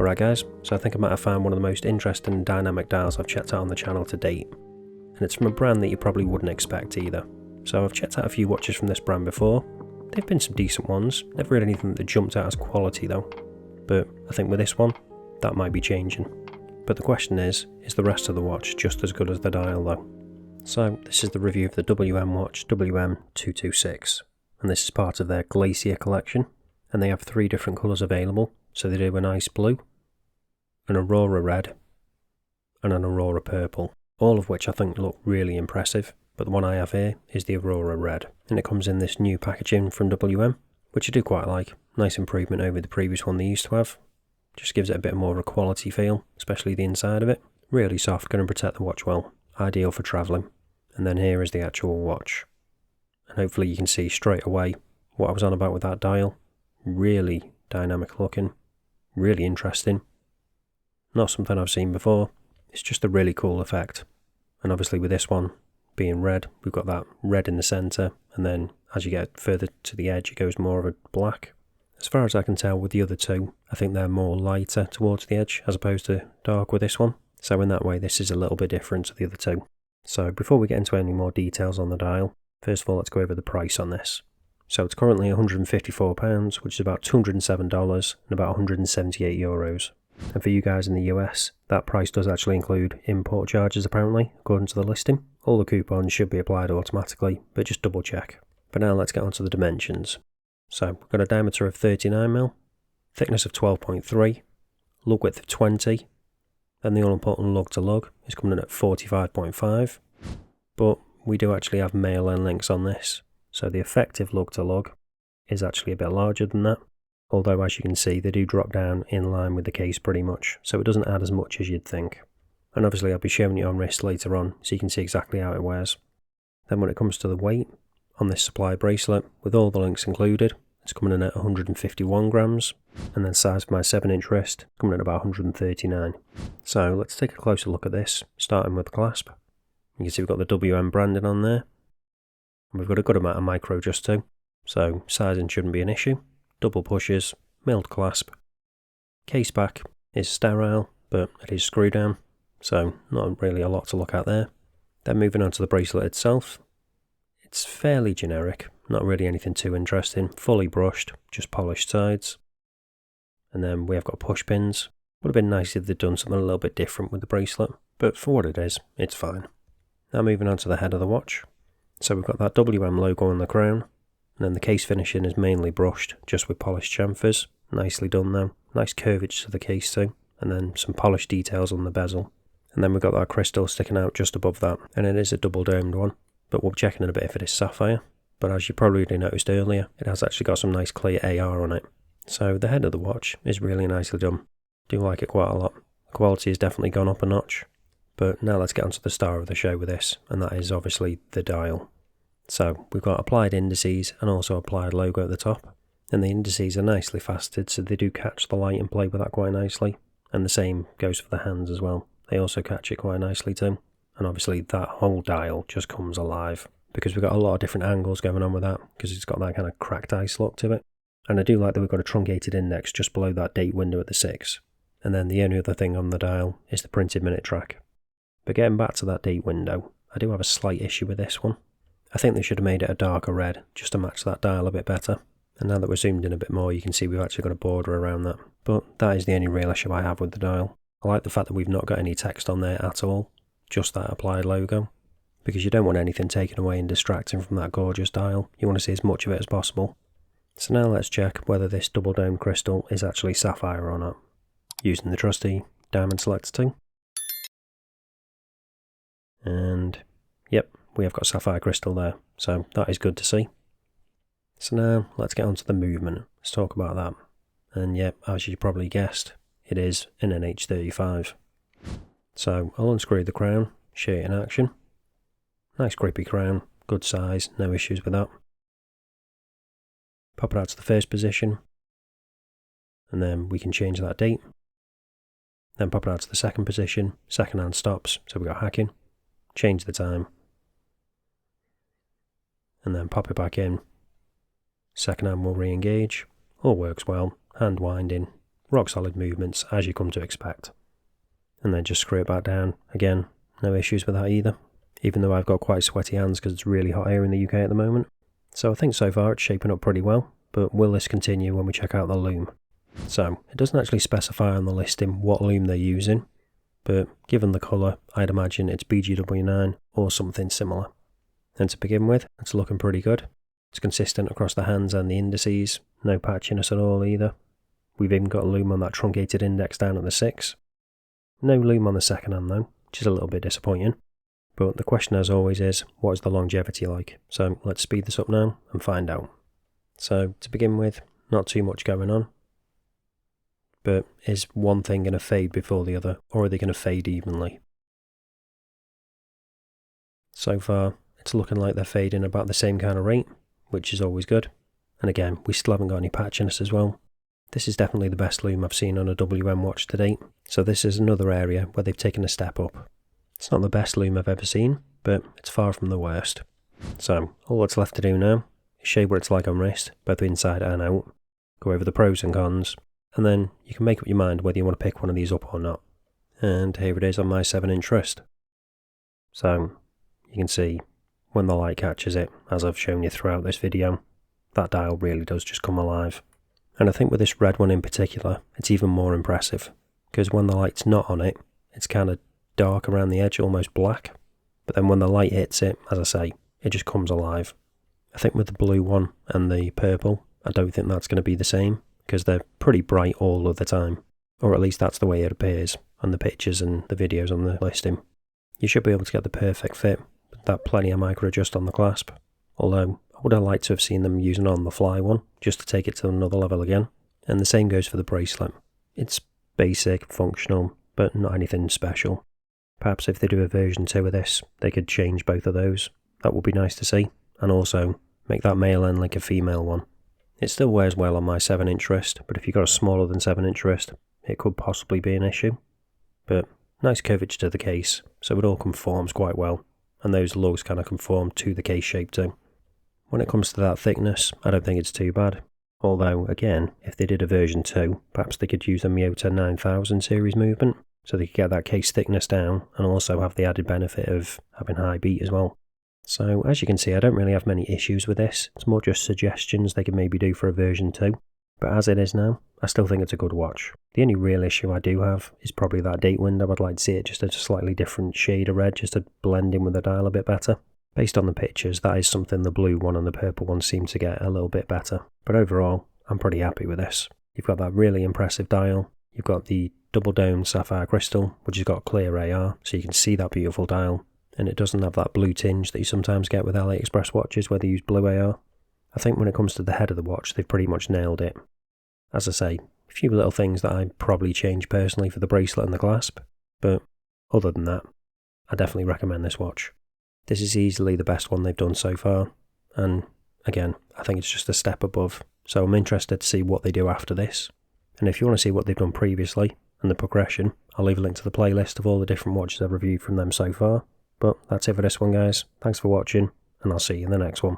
Alright guys, so I think I might have found one of the most interesting and dynamic dials I've checked out on the channel to date. And it's from a brand that you probably wouldn't expect either. So I've checked out a few watches from this brand before. They've been some decent ones, never really anything that jumped out as quality though. But I think with this one, that might be changing. But the question is the rest of the watch just as good as the dial though? So this is the review of the WM Watch WM226. And this is part of their Glacier collection. And they have 3 different colours available. So they do an ice blue, an aurora red, and an aurora purple. All of which I think look really impressive. But the one I have here is the aurora red. And it comes in this new packaging from WM, which I do quite like. Nice improvement over the previous one they used to have. Just gives it a bit more of a quality feel, especially the inside of it. Really soft, going to protect the watch well. Ideal for travelling. And then here is the actual watch. And hopefully you can see straight away what I was on about with that dial. Really dynamic looking. Really interesting. Not something I've seen before. It's just a really cool effect. And obviously with this one being red, we've got that red in the centre. And then as you get further to the edge, it goes more of a black. As far as I can tell with the other two, I think they're more lighter towards the edge as opposed to dark with this one. So in that way, this is a little bit different to the other two. So before we get into any more details on the dial, first of all, let's go over the price on this. So it's currently £154, which is about $207 and about 178 euros. And for you guys in the US, that price does actually include import charges apparently, according to the listing. All the coupons should be applied automatically, but just double check. But now let's get onto the dimensions. So we've got a diameter of 39mm, thickness of 12.3, lug width of 20, and the all important lug to lug is coming in at 45.5. But we do actually have male end links on this, so the effective lug to lug is actually a bit larger than that. Although as you can see, they do drop down in line with the case pretty much, so it doesn't add as much as you'd think. And obviously I'll be showing you on wrist later on, so you can see exactly how it wears. Then when it comes to the weight, on this supply bracelet, with all the links included, it's coming in at 151 grams, and then size for my 7-inch wrist, coming in at about 139. So let's take a closer look at this, starting with the clasp. You can see we've got the WM branding on there, and we've got a good amount of micro adjust too, so sizing shouldn't be an issue. Double pushes, milled clasp. Case back is sterile, but it is screw down, so not really a lot to look at there. Then moving on to the bracelet itself, it's fairly generic, not really anything too interesting, fully brushed, just polished sides. And then we have got push pins. Would have been nice if they'd done something a little bit different with the bracelet, but for what it is, it's fine. Now moving on to the head of the watch. So we've got that WM logo on the crown, and then the case finishing is mainly brushed, just with polished chamfers. Nicely done though. Nice curvature to the case too, and then some polished details on the bezel. And then we've got that crystal sticking out just above that, and it is a double domed one, but we'll be checking in a bit if it is sapphire. But as you probably already noticed earlier, it has actually got some nice clear AR on it. So the head of the watch is really nicely done. Do like it quite a lot. The quality has definitely gone up a notch. But now let's get onto the star of the show with this, and that is obviously the dial. So we've got applied indices and also applied logo at the top. And the indices are nicely faceted, so they do catch the light and play with that quite nicely. And the same goes for the hands as well. They also catch it quite nicely too. And obviously that whole dial just comes alive, because we've got a lot of different angles going on with that, because it's got that kind of cracked ice look to it. And I do like that we've got a truncated index just below that date window at the 6. And then the only other thing on the dial is the printed minute track. But getting back to that date window, I do have a slight issue with this one. I think they should have made it a darker red, just to match that dial a bit better. And now that we're zoomed in a bit more, you can see we've actually got a border around that. But that is the only real issue I have with the dial. I like the fact that we've not got any text on there at all, just that applied logo. Because you don't want anything taken away and distracting from that gorgeous dial. You want to see as much of it as possible. So now let's check whether this double dome crystal is actually sapphire or not, using the trusty diamond selector tool. And yep, we have got sapphire crystal there, so that is good to see. So now let's get on to the movement. Let's talk about that. And yep, as you probably guessed, it is an NH35. So I'll unscrew the crown, show it in action. Nice grippy crown, good size, no issues with that. Pop it out to the first position, and then we can change that date. Then pop it out to the second position, second hand stops, so we got hacking. Change the time, and then pop it back in. Second hand will re-engage, all works well, hand winding, rock solid movements as you come to expect. And then just screw it back down. Again, no issues with that either, even though I've got quite sweaty hands because it's really hot here in the UK at the moment. So I think so far it's shaping up pretty well, but will this continue when we check out the Lume? So it doesn't actually specify on the listing what Lume they're using, but given the colour, I'd imagine it's BGW9 or something similar. And to begin with, it's looking pretty good. It's consistent across the hands and the indices, no patchiness at all either. We've even got a Lume on that truncated index down at the 6. No Lume on the second hand though, which is a little bit disappointing. But the question as always is, what is the longevity like? So let's speed this up now and find out. So to begin with, not too much going on. But is one thing going to fade before the other, or are they going to fade evenly? So far, it's looking like they're fading about the same kind of rate, which is always good. And again, we still haven't got any patchiness as well. This is definitely the best Lume I've seen on a WM watch to date, so this is another area where they've taken a step up. It's not the best Lume I've ever seen, but it's far from the worst. So, all that's left to do now is shade what it's like on wrist, both inside and out, go over the pros and cons, and then you can make up your mind whether you want to pick one of these up or not. And here it is on my 7-inch wrist. So, you can see when the light catches it, as I've shown you throughout this video, that dial really does just come alive. And I think with this red one in particular, it's even more impressive, because when the light's not on it, it's kind of dark around the edge, almost black. But then when the light hits it, as I say, it just comes alive. I think with the blue one and the purple, I don't think that's going to be the same, because they're pretty bright all of the time. Or at least that's the way it appears on the pictures and the videos on the listing. You should be able to get the perfect fit, with that plenty of micro adjust on the clasp. Although, I would have liked to have seen them using on the fly one, just to take it to another level again. And the same goes for the bracelet. It's basic, functional, but not anything special. Perhaps if they do a version 2 of this, they could change both of those. That would be nice to see. And also, make that male end like a female one. It still wears well on my 7-inch wrist, but if you've got a smaller than 7-inch wrist, it could possibly be an issue. But nice curvature to the case, so it all conforms quite well. And those lugs kind of conform to the case shape too. When it comes to that thickness, I don't think it's too bad. Although, again, if they did a version 2, perhaps they could use a Miyota 9000 series movement, so they could get that case thickness down, and also have the added benefit of having high beat as well. So, as you can see, I don't really have many issues with this. It's more just suggestions they could maybe do for a version 2. But as it is now, I still think it's a good watch. The only real issue I do have is probably that date window. I'd like to see it just a slightly different shade of red, just to blend in with the dial a bit better. Based on the pictures, that is something the blue one and the purple one seem to get a little bit better. But overall, I'm pretty happy with this. You've got that really impressive dial. You've got the double dome sapphire crystal, which has got clear AR, so you can see that beautiful dial. And it doesn't have that blue tinge that you sometimes get with AliExpress watches where they use blue AR. I think when it comes to the head of the watch, they've pretty much nailed it. As I say, a few little things that I'd probably change personally for the bracelet and the clasp, but other than that, I definitely recommend this watch. This is easily the best one they've done so far, and again, I think it's just a step above, so I'm interested to see what they do after this. And if you want to see what they've done previously, and the progression, I'll leave a link to the playlist of all the different watches I've reviewed from them so far. But that's it for this one, guys. Thanks for watching, and I'll see you in the next one.